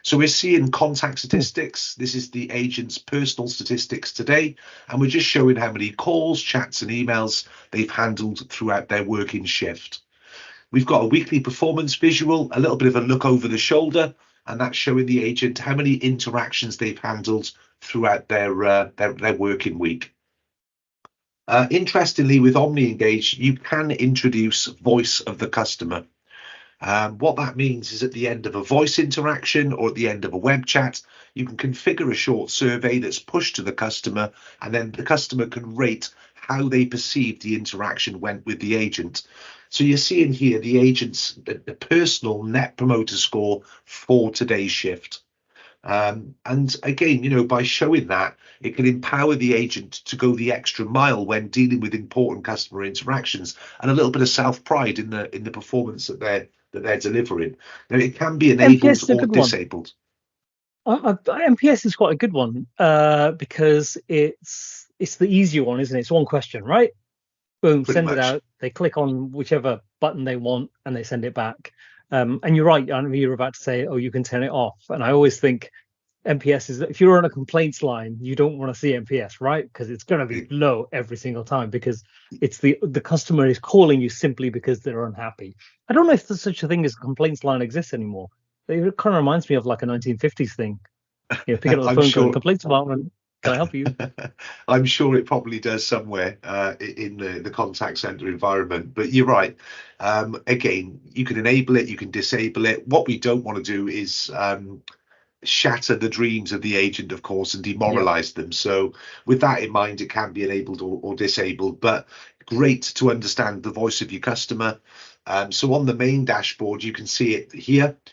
So we're seeing contact statistics. This is the agent's personal statistics today, and we're just showing how many calls, chats and emails they've handled throughout their working shift. We've got a weekly performance visual, a little bit of a look over the shoulder, and that's showing the agent how many interactions they've handled throughout their working week. Interestingly, with Omningage, you can introduce voice of the customer. What that means is at the end of a voice interaction or at the end of a web chat, you can configure a short survey that's pushed to the customer, and then the customer can rate how they perceive the interaction went with the agent. So you're seeing here the agent's the personal net promoter score for today's shift. And again, by showing that, it can empower the agent to go the extra mile when dealing with important customer interactions, and a little bit of self-pride in the performance that they're delivering. Now, it can be enabled or disabled. NPS is quite a good one because it's the easier one, isn't it? It's one question, right? Boom, send it out. They click on whichever button they want and they send it back. And you're right, I know you're about to say, oh, you can turn it off. And I always think NPS is, if you're on a complaints line, you don't want to see NPS, right? Because it's going to be low every single time, because it's the customer is calling you simply because they're unhappy. I don't know if there's such a thing as a complaints line exists anymore. It kind of reminds me of like a 1950s thing. Picking up the phone, going, complaints department, can I help you? I'm sure it probably does somewhere in the contact center environment, but you're right. Again, you can enable it, you can disable it. What we don't want to do is shatter the dreams of the agent, of course, and demoralize them. So with that in mind, it can be enabled or disabled, but great to understand the voice of your customer. So on the main dashboard, you can see it here.